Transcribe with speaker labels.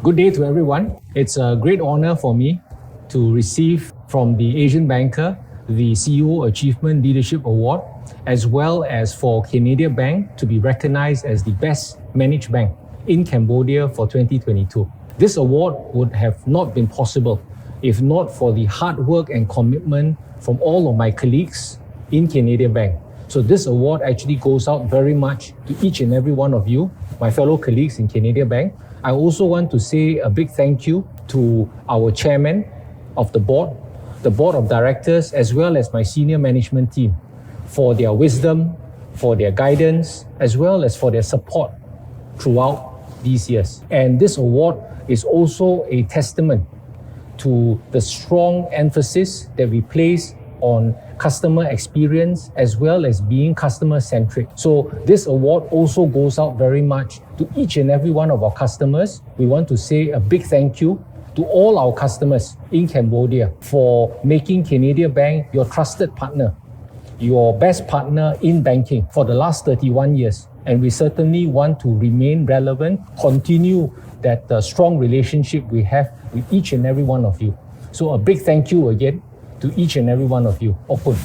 Speaker 1: Good day to everyone. It's a great honor for me to receive from the Asian Banker the CEO Achievement Leadership Award, as well as for Canadia Bank to be recognized as the best managed bank in Cambodia for 2022. This award would have not been possible if not for the hard work and commitment from all of my colleagues in Canadia Bank. So this award actually goes out very much to each and every one of you, my fellow colleagues in Canadia Bank. I also want to say a big thank you to our chairman of the board of directors, as well as my senior management team for their wisdom, for their guidance, as well as for their support throughout these years. And this award is also a testament to the strong emphasis that we place on customer experience as well as being customer-centric. So this award also goes out very much to each and every one of our customers. We want to say a big thank you to all our customers in Cambodia for making Canadia Bank your trusted partner, your best partner in banking for the last 31 years. And we certainly want to remain relevant, continue that strong relationship we have with each and every one of you. So a big thank you again to each and every one of you. Open.